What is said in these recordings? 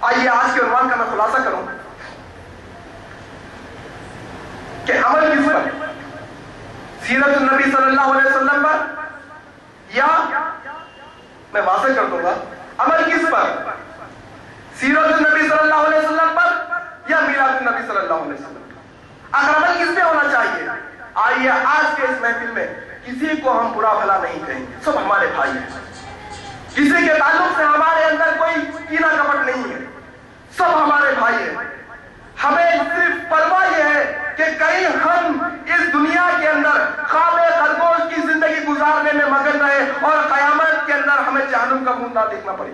آئیے آج کے عنوان کا میں خلاصہ کروں کہ عمل کس پر، سیرت النبی صلی اللہ علیہ وسلم پر، یا میں واضح کر دوں گا عمل کس پر، سیرت النبی صلی اللہ علیہ وسلم پر یا میلاد النبی صلی اللہ علیہ وسلم پر؟ اگر عمل کس پہ ہونا چاہیے، آئیے آج کے اس محفل میں کسی کو ہم برا بھلا نہیں کہیں گے، سب ہمارے بھائی ہیں، کسی کے تعلق سے ہمارے اندر کوئی کینہ کپٹ نہیں ہے، سب ہمارے بھائی ہیں۔ ہمیں صرف پرواہ یہ ہے کہ کہیں ہم اس دنیا کے اندر خواب خرگوش کی زندگی گزارنے میں مگن رہے اور قیامت کے اندر ہمیں جہنم کا منہ نہ دیکھنا پڑے،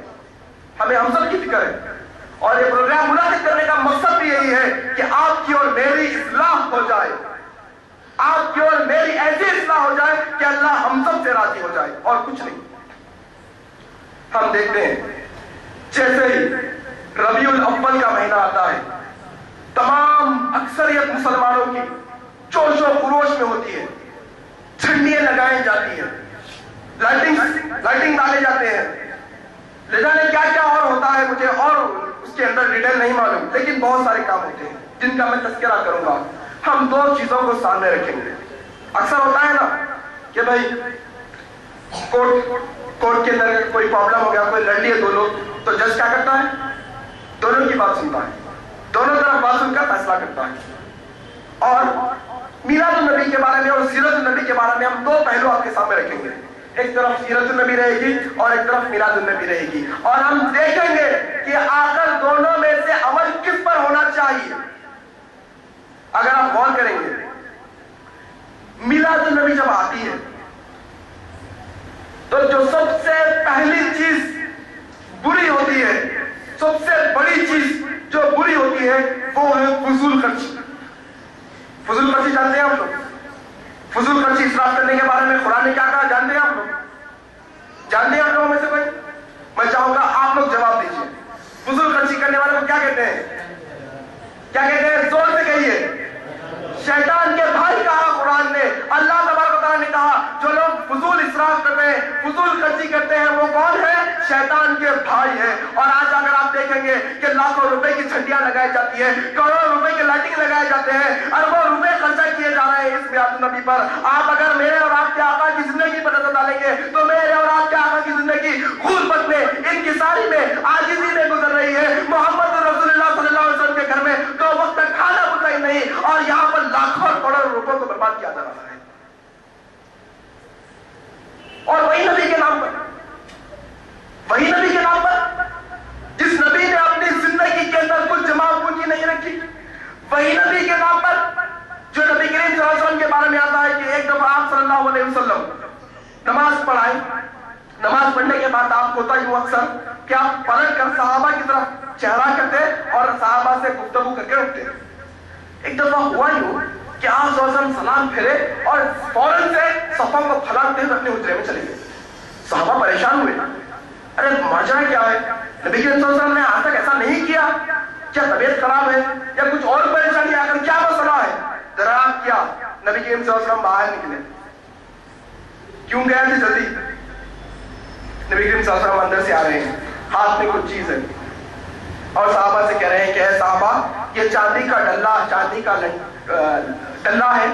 ہمیں ہم سب کی فکر ہے۔ اور یہ پروگرام منعقد کرنے کا مقصد بھی یہی ہے کہ آپ کی اور میری اصلاح ہو جائے، آپ کی اور میری ایسی اصلاح ہو جائے کہ اللہ ہم سب سے راضی ہو جائے، اور کچھ نہیں۔ ہم دیکھتے ہیں جیسے ہی ربیع الاول کا مہینہ آتا ہے، تمام اکثریت مسلمانوں کی جوش و خروش میں ہوتی ہے، جھنڈیاں لگائی جاتی ہیں، لائٹنگ ڈالے جاتے ہیں، لے جانے کیا کیا اور ہوتا ہے، مجھے اور اس کے اندر ڈیٹیل نہیں معلوم، لیکن بہت سارے کام ہوتے ہیں جن کا میں تذکرہ کروں گا۔ ہم دو چیزوں کو سامنے رکھیں گے۔ اکثر ہوتا ہے نا کہ بھائی کورٹ کے اندر کوئی پرابلم ہو گیا، کوئی لڑ لیے دو لوگ، تو جج کیا کرتا ہے؟ دونوں کی بات سنتا ہے، دونوں طرف بات سن کر فیصلہ کرتا ہے۔ اور میلاد النبی کے بارے میں اور سیرت النبی کے بارے میں ہم دو پہلو آپ کے سامنے رکھیں گے، ایک طرف سیرت النبی رہے گی اور ایک طرف میلاد النبی رہے گی، اور ہم دیکھیں گے کہ آخر دونوں میں سے عمل کس پر ہونا چاہیے۔ اگر آپ غور کریں گے، میلاد النبی جب آتی ہے تو جو سب سے پہلی چیز بری ہوتی ہے، سب سے بڑی چیز جو بری ہوتی ہے وہ ہے فضول خرچی۔ فضول خرچی جانتے ہیں آپ لوگ؟ فضول خرچی، اسراف کرنے کے بارے میں قرآن نے کیا کہا جانتے ہیں آپ لوگ؟ جانتے ہیں آپ لوگوں میں سے کوئی؟ میں چاہوں گا آپ لوگ جواب دیجیے۔ فضول خرچی کرنے والے کو کیا کہتے ہیں؟ کیا کہتے ہیں؟ زور سے کہیے۔ شیطان کے بھائی کہا قرآن نے، اللہ تبارک و تعالیٰ نے کہا جو لوگ فضول اسراف کرتے ہیں، فضول خرچی کرتے ہیں، وہ کون ہے؟ شیطان کے بھائی ہیں۔ اور آج اگر آپ دیکھیں گے کہ لاکھوں روپے کی چھٹیاں لگائی جاتی ہیں، کروڑوں روپے کے لائٹنگ لگائے جاتے ہیں، اربوں روپے خرچہ کیے جا رہے ہیں اس میلاد النبی پر، آپ اگر میرے اور آپ کے آقا کی زندگی پر نظر ڈالیں گے تو میرے اور آپ کے آقا کی زندگی غربت میں، انکساری میں، عاجزی میں گزر رہی ہے۔ محمد رسول اللہ صلی اللہ علیہ وسلم کے گھر میں 2 وقت تک کھانا پکا ہی نہیں، اور یہاں پر لاکھوں اور کروڑوں روپوں کو برباد کیا جا رہا ہے، اور وہی نبی کے نام پر، وہی نبی کے نام پر جس نبی نے اپنی زندگی کے اندر کچھ جمع پونجی نہیں رکھی، وہی نبی کے نام پر جو نبی کریم صلی اللہ علیہ وسلم کے بارے میں آتا ہے کہ ایک دفعہ آپ صلی اللہ علیہ وسلم نماز پڑھائیں، نماز پڑھنے کے بعد آپ ہوتا ہی وہ اکثر کہ آپ پلٹ کر صحابہ کی طرف چہرہ کرتے اور صحابہ سے گفتگو کر کے رکھتے۔ ایک دفعہ ہوا ہی ہو کہ آپ صلی اللہ علیہ وسلم سلام پھیرے اور فوراً سے صفوں کو پھیلاتے ہوئے اپنے حجرے میں چلے گئے۔ صحابہ پریشان ہوئے، ارے ماجرا کیا ہے؟ نبی کریم صلی اللہ علیہ وسلم نے آج تک ایسا نہیں کیا، کیا طبیعت خراب ہے یا کچھ اور پریشانی؟ آخر کیا مسئلہ ہے؟ ذرا کیا نبی کریم صلی اللہ علیہ وسلم باہر نکلے، کیوں گئے تھے جلدی؟ نبی کریم صلی اللہ علیہ وسلم اندر سے آ رہے ہیں، ہاتھ میں کچھ چیز ہے، اور صحابہ سے کہہ رہے ہیں کہ اے صحابہ، یہ چاندی کا ڈلہ، چاندی کا ڈلہ ہے،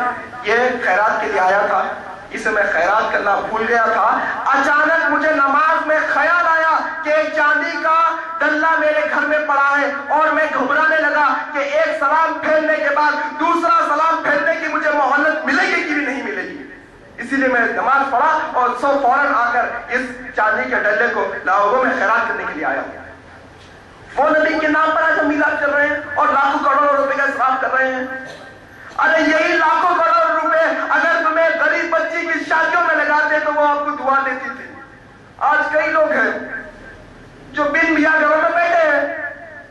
یہ خیرات کے لیے آیا تھا، اسے میں خیرات کرنا بھول گیا تھا، اچانک مجھے نماز میں خیال آیا کہ ایک چاندی کا ڈلہ میرے گھر میں پڑا ہے، اور میں گھبرانے لگا کہ ایک سلام پھیرنے کے بعد دوسرا سلام پھیرنے کی مجھے مہلت ملے گی کہ نہیں ملے گی، اسی لیے میں نماز پڑھا اور فوراً آ کر اس چاندی کے ڈلے کو لوگوں میں خیرات کرنے کے لیے آیا۔ وہ نبی کے نام پر آج ہم میلاد کر رہے ہیں اور لاکھوں کروڑوں روپے کا اسراف کر رہے ہیں۔ ارے یہی لاکھوں کروڑوں روپے اگر تمہیں غریب بچی کی شادیوں میں لگاتے تو وہ آپ کو دعا دیتی تھی۔ آج کئی لوگ ہیں جو بن بیاہ گھروں میں بیٹھے ہیں،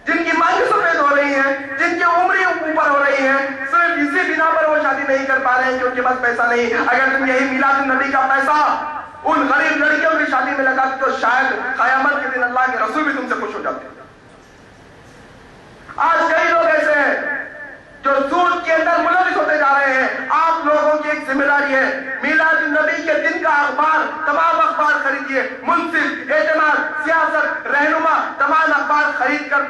جن کی مانگیں سفید ہو رہی ہیں، جن کی عمریں اوپر ہو رہی ہیں، صرف اسی بنا پر وہ شادی نہیں کر پا رہے ہیں کہ ان کے پاس پیسہ نہیں۔ اگر تم یہی میلاد النبی کا پیسہ ان غریب لڑکیوں کی شادی میں لگاتے تو شاید قیامت کے دن اللہ کے رسول بھی تم سے خوش ہو جاتے۔ آج کئی لوگ ایسے ہیں جو سود کے اندر ملوث ہوتے جا رہے ہیں۔ آپ لوگوں کی ایک ذمہ داری ہے، میلاد النبی کے دن کا اخبار، تمام اخبار خریدیے، منصف، اعتماد، سیاست، رہنما، تمام اخبار خرید کر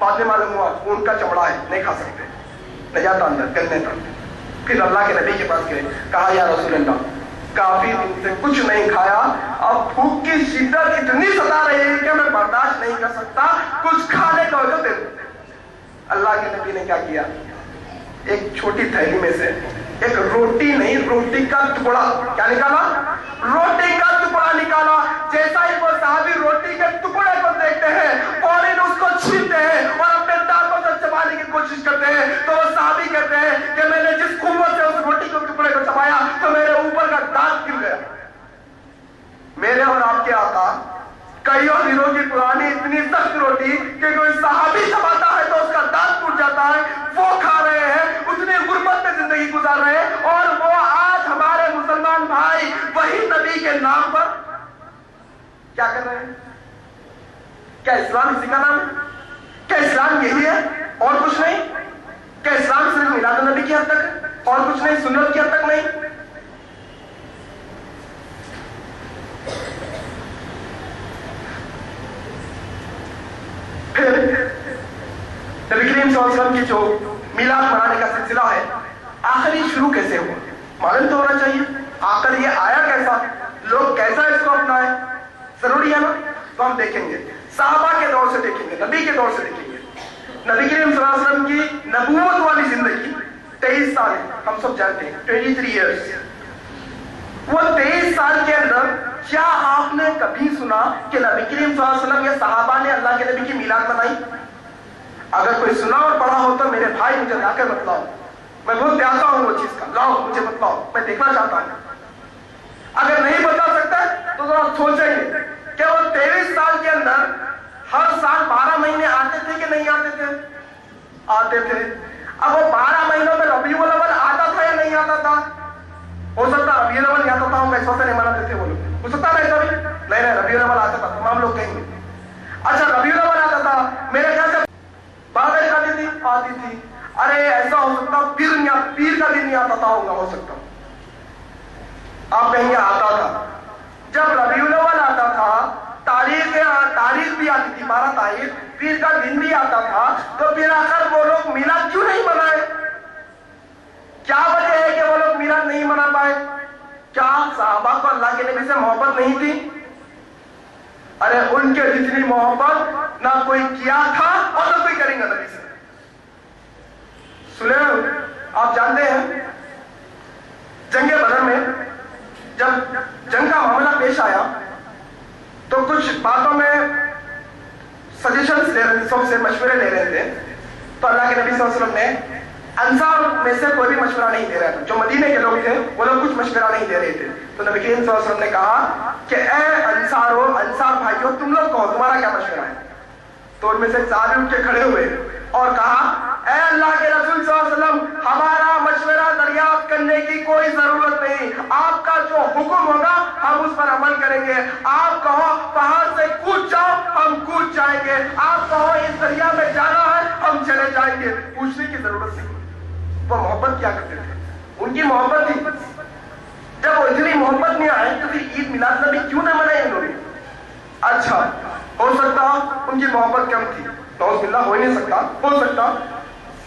بعد میں معلوم ہوا اونٹ کا چمڑا ہے، نہیں کھا سکتے، نجات اندر گلنے تک۔ پھر اللہ کے نبی کے پاس گئے، کہا یا رسول اللہ کافی دن سے کچھ نہیں کھایا، اب بھوک کی شدت اتنی ستا رہی ہے کہ میں برداشت نہیں کر سکتا، کچھ کھانے کا وجہ دے دو۔ اللہ کے نبی نے کیا کیا، ایک چھوٹی تھیلی میں سے ایک روٹی نہیں، روٹی کا ٹکڑا، کیا نکالا؟ روٹی کا ٹکڑا نکالا۔ جیسا ہی وہ صحابی روٹی کے ٹکڑے کو دیکھتے ہیں فوراً اس کو چھینتے ہیں اور اپنے دانتوں سے چبانے کی کوشش کرتے ہیں، تو وہ صحابی کہتے ہیں کہ میں نے جس قوت سے اس روٹی کے ٹکڑے کو چبایا تو میرے اوپر کا دانت گر گیا۔ میرے اور آپ کے آقا کئیوں دنوں کی پرانی اتنی سخت روٹی کہ کوئی صحابی چباتا ہے تو اس کا دانت ٹوٹ جاتا ہے، وہ کھا رہے ہیں، اتنی غربت میں زندگی گزار رہے ہیں، اور وہ آج ہمارے مسلمان بھائی وہی نبی کے نام پر کیا کر رہے ہیں؟ کیا اسلام اسی کا نام ہے؟ کیا اسلام یہی ہے اور کچھ نہیں؟ کیا اسلام صرف میلاد النبی کی حد تک ہے اور کچھ نہیں، سنت کی حد تک نہیں؟ پھر نبی کریم صلی اللہ علیہ وسلم کی جو میلاد منانے کا سلسلہ ہے، آخر یہ شروع کیسے ہوا؟ معلوم تو ہونا چاہیے آخر یہ آیا کیسا، لوگ کیسا اس کو اپنائے، ضروری ہے نا؟ تو ہم دیکھیں گے، صحابہ کے دور سے دیکھیں گے، نبی کے دور سے دیکھیں گے۔ نبی کریم صلی اللہ علیہ وسلم کی نبوت والی زندگی 23 سال ہے، ہم سب جانتے ہیں 23 ایئرس۔ وہ 23 سال کے اندر کیا آپ نے کبھی سنا کہ نبی کریم صلی اللہ علیہ وسلم یا صحابہ نے اللہ کے نبی کی میلاد منائی؟ اگر کوئی سنا اور پڑھا ہو تو میرے بھائی مجھے لا کر بتلاؤ، میں بہت پیاسا ہوں وہ چیز کا، لاؤ مجھے بتلاؤ، میں دیکھنا چاہتا ہوں۔ اگر نہیں بتا سکتا تو ذرا سوچیں گے کہ وہ 23 سال کے اندر ہر سال 12 مہینے آتے تھے کہ نہیں آتے تھے؟ آتے تھے۔ اب وہ 12 مہینوں میں ربیع الاول آتا تھا یا نہیں آتا تھا؟ ہو سکتا ربیع الاول نہیں آتا تھا، ہم اس وقت نہیں مناتے تھے وہ لوگ، ہو سکتا ہے ایسا بھی؟ نہیں ربیع الاول آتا تھا، تمام لوگ کہیں گے اچھا ربیع الاول آتا تھا، میرے خیال سے بارہ آتی تھی، آتی تھی۔ ارے ایسا ہو سکتا پیر کا دن نہیں آتا تھا، ہوگا ہو سکتا، آپ کہیں گے آتا تھا۔ جب ربیع الاول آتا تھا، تاریخ بھی آتی تھی، 12 تاریخ، پیر کا دن بھی آتا تھا، تو پھر آخر وہ لوگ میلاد کیوں نہیں منائے؟ کیا وجہ ہے کہ وہ لوگ میلاد نہیں منا پائے؟ کیا صحابہ کو اللہ کے نبی سے محبت نہیں تھی؟ ارے ان کے جتنی محبت نہ کوئی کیا تھا اور نہ کوئی کریں گا نبی سے۔ سلیم آپ جانتے ہیں جنگ بدر میں جب جنگ کا معاملہ پیش آیا تو کچھ باتوں میں سجیشنز لے رہے تھے، سب سے مشورے لے رہے تھے، تو اللہ کے نبی صلی اللہ علیہ وسلم نے انصار میں سے کوئی بھی مشورہ نہیں دے رہا تھا، جو مدینے کے لوگ تھے وہ لوگ کچھ مشورہ نہیں دے رہے تھے، تو نبی کریم صلی اللہ علیہ وسلم نے کہا کہ اے انصار بھائیو تم لوگ کہو تمہارا کیا مشورہ ہے؟ تو ان میں سے ایک صحابی اٹھ کے کھڑے ہوئے اور کہا اے اللہ کے رسول صلی اللہ علیہ وسلم ہمارا مشورہ دریافت کرنے کی کوئی ضرورت نہیں، آپ کا جو حکم ہوگا ہم اس پر عمل کریں گے، آپ کہو پہاڑ سے کود جاؤ ہم کود جائیں گے، آپ کہو اس دریا میں جانا ہے ہم چلے جائیں گے، پوچھنے کی ضرورت نہیں۔ وہ محبت کیا کرتے تھے، ان کی محبت تھی۔ جب وہ اتنی محبت میں آئے تو پھر عید میلاد نبی کیوں نہ منائے انہوں نے؟ اچھا ہو سکتا ان کی محبت کم تھی، نعوذ باللہ، ہو ہی نہیں سکتا، ہو سکتا۔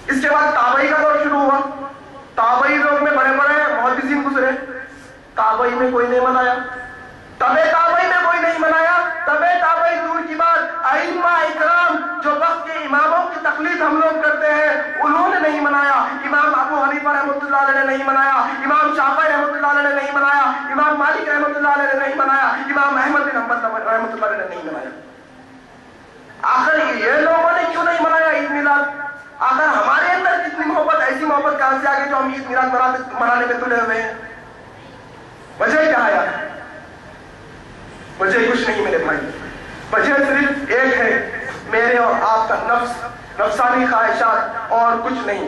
اس کے بعد تابعی کا دور شروع ہوا، تابعی لوگ میں بڑے بڑے محدثین گزرے، تابعی میں کوئی نہیں منایا، تبع تابعی میں کوئی نہیں منایا، تبع تابعی دور کی بات، ائمہ اکرام جو وقت کے اماموں کی تقلید ہم لوگ کرتے ہیں انہوں نے نہیں منایا، امام ابو حنیفہ رحمۃ اللہ علیہ نے نہیں منایا، امام شافعی رحمۃ اللہ علیہ نے نہیں منایا، امام مالک رحمۃ اللہ علیہ نے نہیں منایا، امام احمد بن حنبل رحمۃ اللہ علیہ نے نہیں منایا۔ آخر یہ لوگوں نے کیوں نہیں منایا عید میلاد؟ آخر ہمارے اندر کتنی محبت، ایسی محبت کہاں سے آگے جو ہم عید میلاد منانے میں تلے ہوئے ہیں؟ وجہ کیا ہے؟ وجہ کچھ نہیں میرے بھائی، وجہ صرف ایک ہے، میرے اور آپ کا نفسانی خواہشات اور کچھ نہیں۔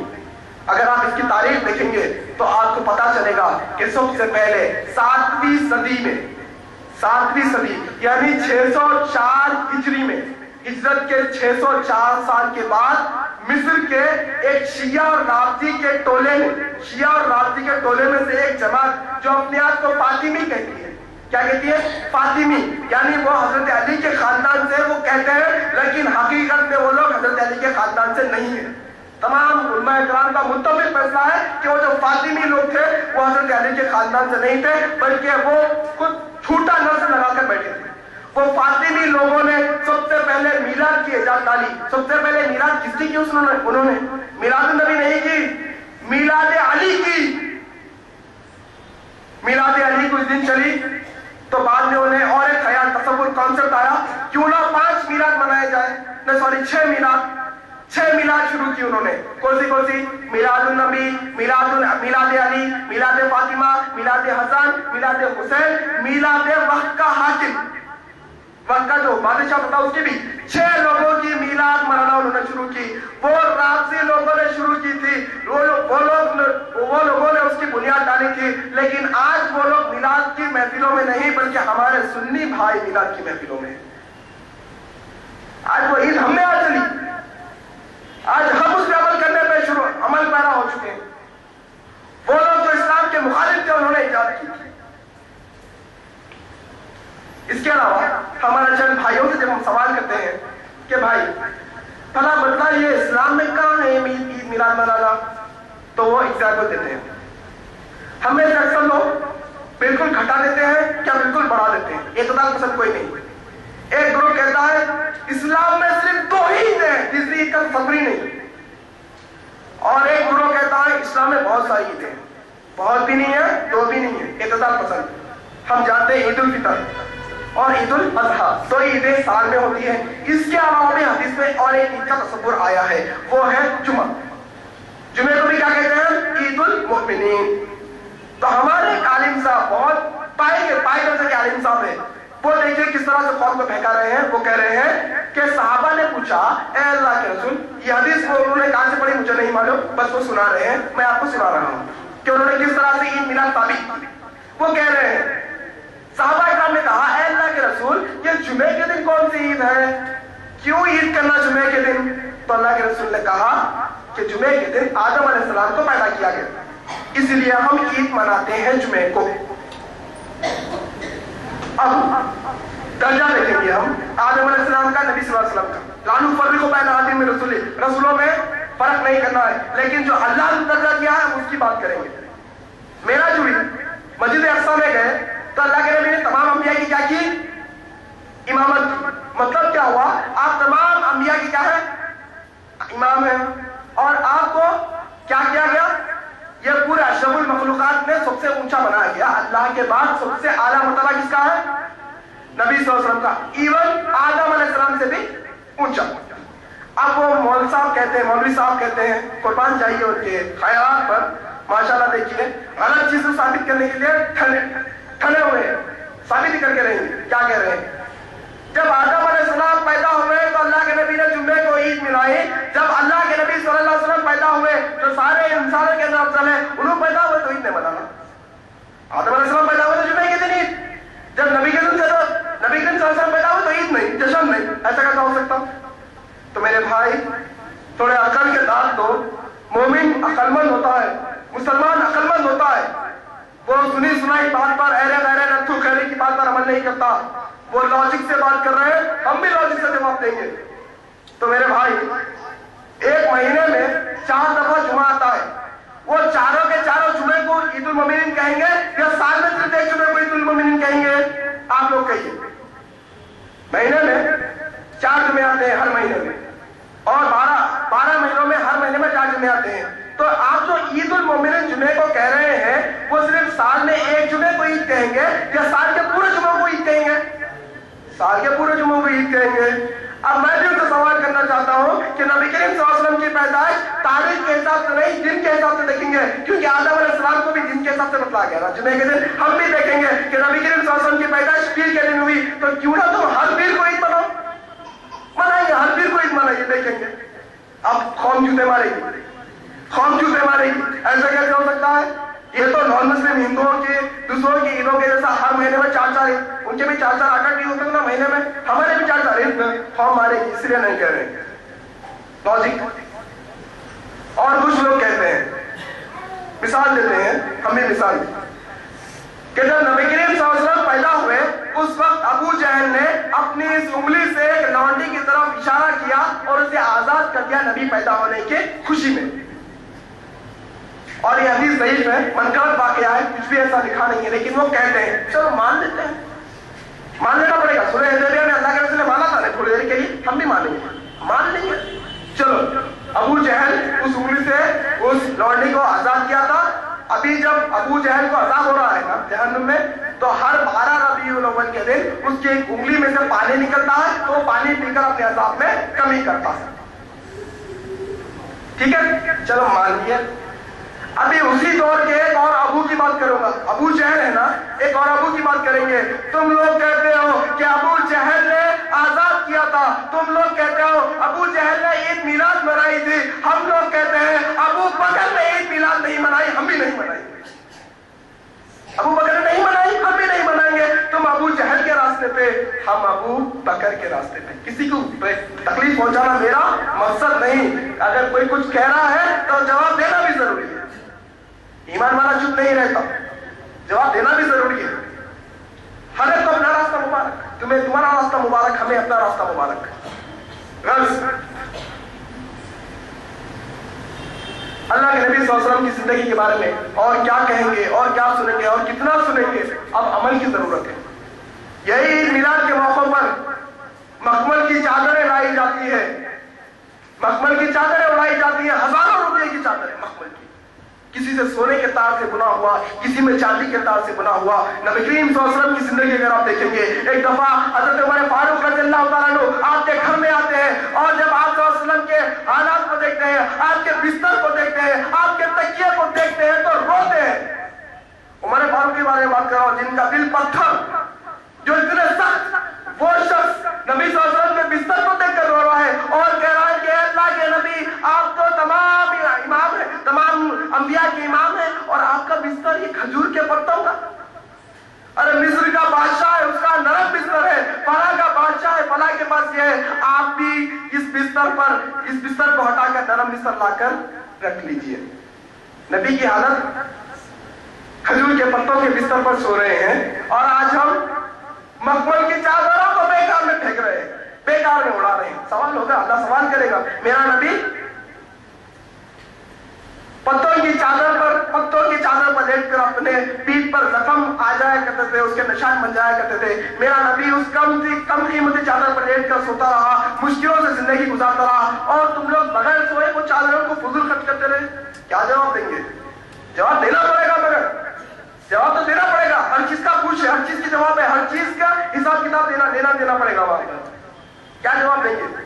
اگر آپ اس کی تاریخ دیکھیں گے تو آپ کو پتا چلے گا کہ سب سے پہلے 7ویں صدی میں، 7ویں صدی یعنی 604 ہجری میں، ہجرت کے 604 سال کے بعد مصر کے ایک شیعہ اور رافضی کے ٹولے میں سے ایک جماعت جو اپنے آپ کو فاطمی کہتی ہے، کیا کہتی ہے؟ فاطمی، یعنی وہ حضرت علی کے خاندان سے وہ کہتے ہیں لیکن حقیقت میں وہ لوگ حضرت علی کے خاندان سے نہیں ہے۔ تمام علماء کرام کا متفق فیصلہ ہے کہ وہ جو فاطمی لوگ تھے وہ حضرت علی کے خاندان سے نہیں تھے، بلکہ وہ خود جھوٹا نسل لگا کر بیٹھے تھے۔ وہ فاطمی لوگوں نے سب سے پہلے میلاد کی ایجاد ڈالی۔ سب سے پہلے میلاد کس کی انہوں نے میلاد النبی نہیں کی، میلاد علی کی۔ میلاد علی کچھ دن چلی تو بعد میں انہیں اور ایک خیال تصور کانسیپٹ آیا، کیوں نہ 5 میلاد منائے جائے، 6 میلاد شروع کی انہوں نے۔ کون سی؟ میلاد النبی، میلاد علی، میلاد فاطمہ، میلاد حسن، میلاد حسین، میلاد وقت کا حاکم، وقت کا جو بادشاہ تھا اس کی بھی 6 لوگوں کی میلاد منانا انہوں نے شروع کی۔ وہ رافضی لوگوں نے شروع کی تھی، وہ لوگوں نے اس کی بنیاد ڈالی تھی، لیکن آج وہ لوگ میلاد کی محفلوں میں نہیں بلکہ ہمارے سنی بھائی میلاد کی محفلوں میں۔ آج وہ عید ہم نے آ چلی، آج ہم اس پہ عمل کرنے پہ عمل پیرا ہو چکے ہیں۔ وہ لوگ جو اسلام کے مخالف تھے انہوں نے ایجاد کی تھی۔ اس کے علاوہ ہمارے چند بھائیوں سے جب ہم سوال کرتے ہیں کہ بھائی بھلا بتلا یہ اسلام میں کہاں ہے عید میلاد منانا، تو وہ ایگزامپل دیتے ہیں۔ ہمیں سے اکثر لوگ بالکل گھٹا دیتے ہیں کیا بالکل بڑھا دیتے ہیں، اعتدال پسند کوئی نہیں۔ ایک گروپ کہتا ہے اسلام میں صرف 2 عید ہیں، تیسری عید کا تصور ہی نہیں، اور ایک گروہ کہتا ہے اسلام میں بہت ساری عیدیں ہیں، بہت بھی نہیں ہے 2 بھی نہیں ہے، اعتدال پسند۔ ہم جانتے ہیں عید الفطر اور عید الاضحیٰ 2 عیدیں سال میں ہوتی ہیں۔ اس کے علاوہ بھی حدیث میں اور ایک عید کا تصور آیا ہے، وہ ہے جمعہ۔ جمعے کو بھی کیا کہتے ہیں؟ عید المؤمنین۔ تو ہمارے ایک عالم صاحب بہت پائے درجے کے عالم صاحب ہیں، وہ دیکھیں کس طرح سے قوم کو بہکا رہے ہیں۔ وہ کہہ رہے ہیں کہ صحابہ نے پوچھا اے اللہ کے رسول، یہ حدیث وہ انہوں نے کہاں سے پڑھی مجھے نہیں معلوم، بس وہ سنا رہے ہیں، میں آپ کو سنا رہا ہوں کہ انہوں نے کس طرح سے عید میلاد ثابت کی۔ وہ کہہ رہے ہیں صحابہ اکرام نے کہا اے اللہ کے رسول یہ جمعے کے دن کون سی عید ہے، کیوں عید کرنا جمعے کے دن؟ تو اللہ کے رسول نے کہا کہ جمعے کے دن آدم علیہ السلام کو پیدا کیا گیا، اس لیے ہم عید مناتے ہیں جمعے کو۔ اب درجہ دیکھیں گے ہم آدم علیہ السلام کا، نبی صلی اللہ علیہ وسلم کا۔ لا نفرق بین احد من رسلہ، رسولوں میں فرق نہیں کرنا ہے، لیکن جو اللہ نے درجہ دیا ہے ہم اس کی بات کریں گے۔ معراج ہوئی، مسجد اقصی میں گئے تو اللہ کے نبی نے تمام انبیاء کی کیا کی؟ امامت کی۔ مطلب کیا ہوا؟ آپ تمام انبیاء کی کیا ہے؟ امام ہیں، اور آپ کو کیا کیا گیا؟ یہ پورے اشرف المخلوقات میں سب سے اونچا بنایا گیا۔ اللہ کے بعد سب سے اعلیٰ مرتبہ کس کا ہے؟ نبی صلی اللہ علیہ وسلم کا، ایون آدم علیہ السلام سے بھی اونچا۔ اب وہ مولوی صاحب کہتے ہیں قربان جائیے ان کے خیالات پر، ماشاءاللہ دیکھیے غلط چیز کو ثابت کرنے کے لیے کھڑے ہوئے ہیں، ثابت ہی کر کے رہیں گے۔ کیا کہہ رہے ہیں؟ جب آدم علیہ السلام پیدا ہوئے تو اللہ کے نبی نے جمعے کو عید منائی۔ جب اللہ کے نبی صلی اللہ علیہ وسلم پیدا ہوئے جو سارے انسانوں کے اندر افضل ہیں، انہوں پیدا ہوئے تو عید نہیں منانا۔ آدم علیہ السلام پیدا ہوئے تو جمعے کے دن عید، جب نبی کے دن صلی اللہ علیہ وسلم پیدا ہوئے تو عید نہیں، جشن نہیں، ایسا کیسا ہو سکتا؟ تو میرے بھائی تھوڑے عقل کے دانت دو۔ مومن عقل مند ہوتا ہے، مسلمان عقل مند ہوتا ہے، وہ سنی سنائی بات پر ایرے غیرے نتھو خیرے کی بات پر عمل نہیں کرتا، وہ لاجک سے بات کر رہے ہیں، ہم بھی لاجک سے جواب دیں گے۔ تو میرے بھائی ایک مہینے میں 4 دفعہ جمعہ آتا ہے، وہ چاروں کے چاروں جمعے کو عید المومنین کہیں گے یا سال میں صرف ایک جمعے کو عید المومنین کہیں گے؟ آپ لوگ کہیے۔ مہینے میں 4 جمعے آتے ہیں ہر مہینے میں، اور 12 مہینوں میں ہر مہینے میں 4 جمعے آتے ہیں۔ تو آپ جو عید المومنین جمعے کو کہہ رہے ہیں وہ صرف سال میں ایک جمعے کو عید کہیں گے یا سال کے پورے جمعوں کو عید کہیں گے؟ سال کے پورے جمعوں کو عید کہیں گے۔ اب میں بھی ان سے سوال کرنا چاہتا ہوں کہ نبی کریم صلی اللہ علیہ وسلم کی پیدائش تاریخ کے حساب سے نہیں دن کے حساب سے دیکھیں گے، کیونکہ آدم علیہ السلام کو بھی دن کے حساب سے بتلایا گیا نا جمعے کے دن۔ ہم بھی دیکھیں گے کہ نبی کریم صلی اللہ علیہ وسلم کی پیدائش پیر کے دن ہوئی، تو کیوں نہ تم ہر پیر کو عید منائیے، ہر پیر کو عید منائیے، دیکھیں گے۔ اب قوم جوتے مارے گی، ایسا کیسے ہو سکتا ہے؟ یہ تو نان مسلم ہندوؤں کی دوسروں کی عیدوں کے جیسا ہر مہینے میں 4 ان کے بھی 4 آٹھ عید ہوتے ہیں نا مہینے میں، ہمارے بھی 4 عید میں قوم مارے گی، اس لیے نہیں کہہ رہے لاجک۔ اور کچھ لوگ کہتے ہیں، مثال دیتے ہیں، ہم بھی مثال کہ جب نبی کریم صلی اللہ علیہ وسلم پیدا ہوئے اس وقت ابو جہل نے اپنی اس انگلی سے ایک لونڈی کی طرف اشارہ کیا اور اسے آزاد کر دیا نبی پیدا ہونے کی خوشی میں. اور یہ حدیث ضعیف ہے، منقرض واقعہ ہے، کچھ بھی ایسا لکھا نہیں ہے، لیکن وہ کہتے ہیں چلو مان لیتے ہیں، مان لینا پڑے گا. سورہ حدیبیہ میں اللہ کے رسول نے مانا تھا نا تھوڑی دیر کے لیے، ہم بھی مانیں گے، مان لیں گے. چلو ابو جہل اس انگلی سے اس لونڈی کو آزاد کیا تھا. ابھی جب ابو جہل کو عذاب ہو رہا ہے نا جہنم میں، تو ہر 12 ربیع الاول کے دن اس کی ایک انگلی میں سے پانی نکلتا ہے، تو وہ پانی پی کر اپنے عذاب میں کمی کرتا ہے. ٹھیک ہے، چلو مان لیے. ابھی اسی دور کے ایک اور ابو کی بات کروں گا. ابو جہل ہے نا، ایک اور ابو کی بات کریں گے. تم لوگ کہتے ہو کہ ابو جہل نے آزاد کیا تھا، تم لوگ کہتے ہو ابو جہل نے عید میلاد منائی تھی، ہم لوگ کہتے ہیں ابو بکر نے عید میلاد نہیں منائی، ہم بھی نہیں منائیں گے. ابو بکر نے نہیں منائی، ہم بھی نہیں منائیں گے. تم ابو جہل کے راستے پہ، ہم ابو بکر کے راستے پہ. کسی کو تکلیف پہنچانا میرا مقصد نہیں. اگر کوئی کچھ کہہ رہا ہے تو جواب دینا بھی ضروری ہے. ایمان والا چپ نہیں رہتا، جواب دینا بھی ضروری ہے. ہر ایک کو اپنا راستہ مبارک، تمہیں تمہارا راستہ مبارک، ہمیں اپنا راستہ مبارک. غرض اللہ کے نبی صلی اللہ علیہ وسلم کی زندگی کے بارے میں اور کیا کہیں گے اور کیا سنیں گے اور کتنا سنیں گے، اب عمل کی ضرورت ہے. یہی عید میلاد کے موقع پر مخمل کی چادریں لائی جاتی ہے، مخمل کی چادریں اڑائی جاتی ہیں، ہزاروں روپے کی چادریں مخمل کی. کسی سے سونے کے تار سے بنا ہوا، کسی میں چاندی کے تار سے بنا ہوا. نبی کریم صلی اللہ علیہ وسلم کی زندگی اگر آپ دیکھیں گے، ایک دفعہ حضرت عمر فاروق رضی اللہ تعالیٰ عنہ آپ کے گھر میں آتے ہیں، اور جب آپ صلی اللہ علیہ وسلم کے حالات کو دیکھتے ہیں، آپ کے بستر کو دیکھتے ہیں، آپ کے تکیے کو دیکھتے ہیں تو روتے ہیں. عمر فاروق کے بارے میں بات کر رہا ہوں جن کا دل پتھر، جو اتنے سخت، وہ شخص نبی صلی اللہ علیہ وسلم کے بستر کو دیکھ کر رو رہا ہے اور کہہ رہا ہے کہ اللہ کے نبی آپ تو تمام امام ہیں، تمام انبیاء کے امام ہیں، اور آپ کا بستر یہ کھجور کے پتوں کا. ارے مصر کا بادشاہ ہے، اس کا نرم بستر ہے، فلاں کا بادشاہ ہے، فلاں کے پاس یہ ہے، آپ بھی اس بستر کو ہٹا کر نرم بستر لا کر رکھ لیجئے. نبی کی حالت کھجور کے پتوں کے بستر پر سو رہے ہیں، اور آج ہم مخمل کی چادروں کو بیکار میں پھینک رہے ہیں، بیکار میں اڑا رہے ہیں. سوال ہوگا، اللہ سوال کرے گا، میرا نبی پتوں کی چادر پر لیٹ کر اپنے پیٹھ پر زخم آ جایا کرتے تھے، اس کے نشان بن جایا کرتے تھے. میرا نبی اس کم قیمتی چادر پر لیٹ کر سوتا رہا، مشکلوں سے زندگی گزارتا رہا، اور تم لوگ بغیر سوئے وہ چادروں کو فضول خرچ کرتے رہے. کیا جواب دیں گے؟ جواب دینا پڑے گا، مگر جواب تو دینا پڑے گا. ہر چیز کا پوچھ ہے، ہر چیز کی جواب ہے، ہر چیز کا حساب کتاب دینا پڑے گا. وہاں کیا جواب دیں گے؟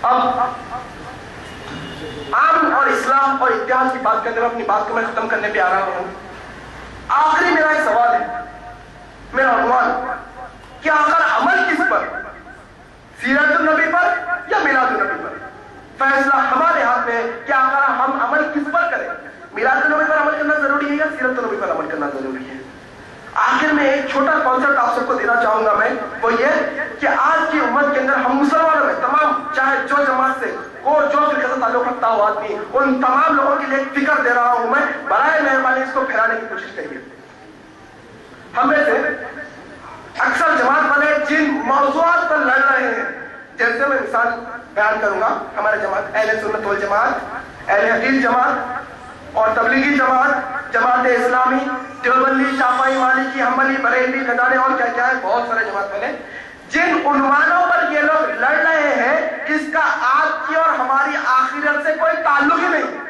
اب امن اور اسلام اور اتحاد کی بات کرتے ہوئے اپنی بات کو میں ختم کرنے پہ آ رہا ہوں. آخری میرا ایک سوال ہے، میرا عنوان، کہ آخر عمل کس پر، سیرت النبی پر یا میلاد النبی پر؟ فیصلہ ہمارے ہاتھ میں ہے کہ آخر ہم عمل کس پر کریں. میلاد النبی پر عمل کرنا ضروری ہے یا سیرت النبی پر عمل کرنا ضروری ہے؟ آخر میں ایک چھوٹا کانسیپٹ آپ سب کو دینا چاہوں گا میں، وہ یہ کہ آج کی امت کے اندر ہم مسلمانوں میں تمام، چاہے جو جماعت سے اور جو فرقے سے تعلق رکھتا ہو آدمی، ان تمام لوگوں کے لیے ایک فکر دے رہا ہوں میں، برائے مہربانی اس کو پھیلانے کی کوشش کریے. ہم میں سے اکثر جماعت والے جن موضوعات پر لڑ رہے ہیں، جیسے میں مثال بیان کروں گا، ہمارے جماعت اہل سنت والجماعت، اہل حدیث جماعت اور تبلیغی جماعت، جماعت اسلامی، دیوبندی، شافعی، مالکی، حنبلی، بریلوی، قادری اور کیا ہے، بہت سارے جماعت والے، جن عنوانوں پر یہ لوگ لڑ رہے ہیں، اس کا آپ کی اور ہماری آخرت سے کوئی تعلق ہی نہیں.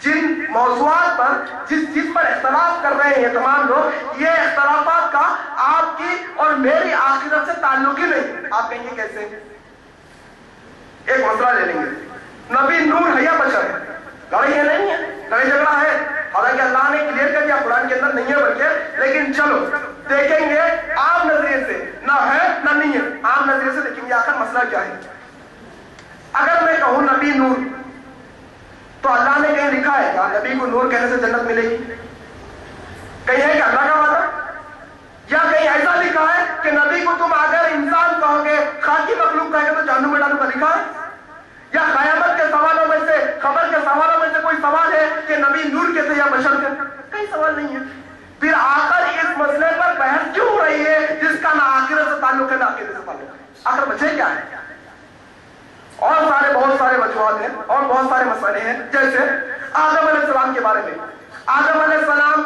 جن موضوعات پر جس چیز پر اختلاف کر رہے ہیں یہ تمام لوگ، یہ اختلافات کا آپ کی اور میری آخرت سے تعلق ہی نہیں. آپ کہیں گے کیسے؟ ایک مسئلہ لے لیں گے، نبی نور ہے یا بشر ہے؟ لڑائی ہے نہیں ہے، لڑائی جھگڑا ہے، حالانکہ اللہ نے کلیئر کر دیا قرآن کے اندر نہیں ہے بلکہ، لیکن چلو دیکھیں گے عام نظریے سے، نہ ہے نہ نہیں ہے، عام نظریے سے دیکھیں گے آخر مسئلہ کیا ہے. اگر میں کہوں نبی نور، تو اللہ نے کہیں لکھا ہے کہ نبی کو نور کہنے سے جنت ملے گی؟ کہیں ہے کہ اللہ کا وعدہ؟ یا کہیں ایسا لکھا ہے کہ نبی کو تم اگر انسان کہو گے، خاکی مخلوق کہے گے تو جہنم میں ڈالوں کا لکھا ہے؟ یا قیامت کے سوالوں میں سے، خبر کے سوالوں میں سے کوئی سوال ہے کہ نبی نور کے تھے یا بشر تھے؟ کوئی سوال نہیں ہے. پھر آخر اس مسئلے پر بحث کیوں ہو رہی ہے جس کا نہ آخرت سے تعلق ہے نہ عقیدے سے تعلق ہے؟ آخر بچے کیا ہے؟ اور بہت سارے وجوہات ہیں اور بہت سارے مسئلے ہیں. جیسے آدم علیہ السلام کے بارے میں. آدم علیہ السلام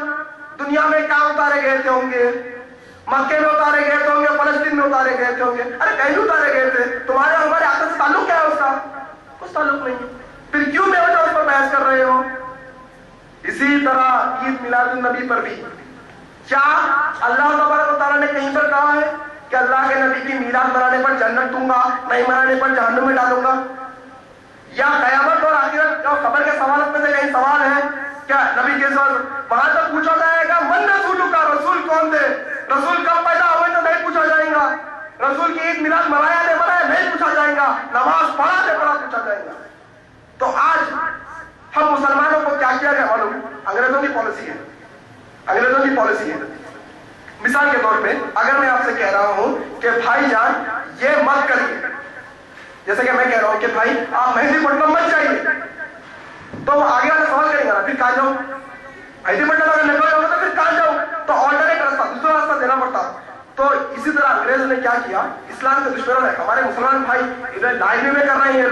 دنیا میں کہاں اتارے گئے تھے ہوں گے؟ مکے میں اتارے گئے تھے ہوں گے, فلسطین میں اتارے گئے تھے ہوں گے. ارے کہیں اتارے گئے تھے. تمہارے ہمارے آخرت سے تعلق کیا ہے اس کا؟ کچھ تعلق نہیں ہے. پھر کیوں بے وجہ اس پر بحث کر رہے ہو؟ اسی طرح عید میلاد النبی پر بھی کیا اللہ تبارک و تعالیٰ نے کہیں پر کہا ہے کہ اللہ کے نبی کی میلاد منانے پر جنت دوں گا, نہیں منانے پر جہنم میں ڈالوں گا؟ یا قیامت اور آخرت اور قبر کے سوالات میں سے کہیں سوال ہے کیا نبی کے ساتھ وہاں تک پوچھا جائے گا من رسول کا, رسول کون تھے, رسول کب پیدا ہوئے تو نہیں پوچھا جائے گا, رسول کی عید میلاد منایا نہیں منایا نہیں پوچھا جائے گا, نماز پڑھا نہیں پڑھا پوچھا جائے گا. تو آج ہم مسلمانوں کو کیا کیا گیا معلوم؟ انگریزوں کی پالیسی ہے. انگریزوں کی پالیسی ہے. مثال کے طور پہ اگر میں آپ سے کہہ رہا ہوں کہ بھائی جان یہ مت کریے, جیسے کہ میں کہہ رہا ہوں کہ بھائی آپ مہندی پٹنم مت جائیے, تو وہ آگے والا سوال کریں گے نا پھر کہاں جاؤ؟ مہندی پٹنم اگر نکل جاؤ تو پھر کہاں جاؤ؟ تو آلٹرنیٹ راستہ, دوسرا راستہ دینا پڑتا. تو اسی طرح انگریز نے کیا کیا, اسلام کے دشمنوں نے, ہمارے مسلمان بھائی ادھر لائف میں کر رہے ہیں,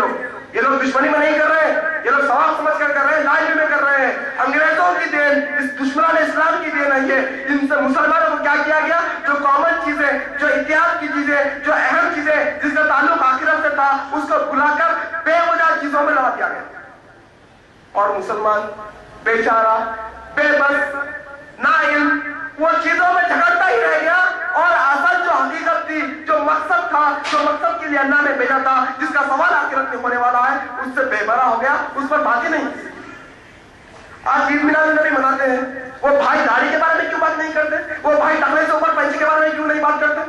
یہ لوگ دشمنی میں نہیں کر رہے ہیں, یہ لوگ ثواب سمجھ کر کر رہے ہیں, لائف میں کر رہے ہیں. انگریزوں کی دین, اس دشمنان اسلام کی دین ہے یہ. ان سے مسلمانوں کو کیا کیا گیا؟ جو کامن چیزیں, جو اتحاد کی چیزیں, جو اہم چیزیں جس کا تعلق آخرت سے تھا, اس کو بھلا کر بے وجہ چیزوں میں لڑا دیا گیا. اور مسلمان بیچارہ, بے بس, نا علم, وہ چیزوں میں جھگڑتا ہی رہ گیا. اور اصل جو حقیقت تھی, جو مقصد تھا, جو مقصد کے لیے اللہ نے بھیجا تھا, جس کا سوال آخرت میں ہونے والا ہے, اس سے بے بھرا ہو گیا, اس پر بات ہی نہیں. آج عید میلاد النبی مناتے ہیں, وہ بھائی داڑھی کے بارے میں کیوں بات نہیں کرتے؟ وہ بھائی ٹکلے سے اوپر پنچی کے بارے میں کیوں نہیں بات کرتے؟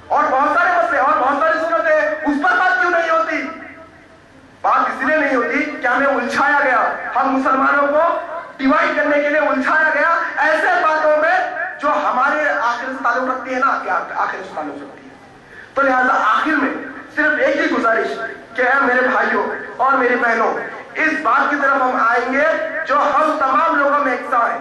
اور بہت سارے مسئلے اور بہت ساری صورتیں, اس پر بات کیوں نہیں ہوتی؟ بات اس لیے نہیں ہوتی کہ ہمیں الجھایا گیا, ہم مسلمانوں کو ڈیوائڈ کرنے کے لیے الجھایا گیا ایسے باتوں میں جو ہمارے آخر سے تعلق رکھتی ہے نا, آخر سے تعلق رکھتی ہے. تو لہذا آخر میں صرف ایک ہی گزارش کہ اے میرے بھائیوں اور میری بہنوں, اس بات کی طرف ہم آئیں گے جو ہم تمام لوگوں میں یکساں ہے.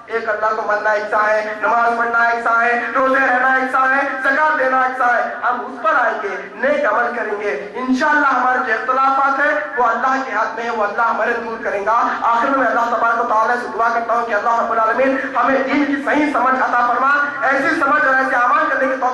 ایک اللہ کو ماننا یکساں ہے, نماز پڑھنا یکساں ہے, روزے رہنا یکساں ہے, زکات دینا یکساں ہے. ہم اس پر آئیں گے, نیک عمل کریں گے, انشاءاللہ ہمارے جو اختلافات ہیں وہ اللہ کے ہاتھ میں ہے, وہ اللہ ہمارے دور کریں گا. آخر میں اللہ تبارک و تعالیٰ سے دعا کرتا ہوں کہ اللہ رب العالمین ہمیں دین کی صحیح سمجھ عطا فرما, ایسی سمجھ اور ایسے اعمال کرنے کی توفیق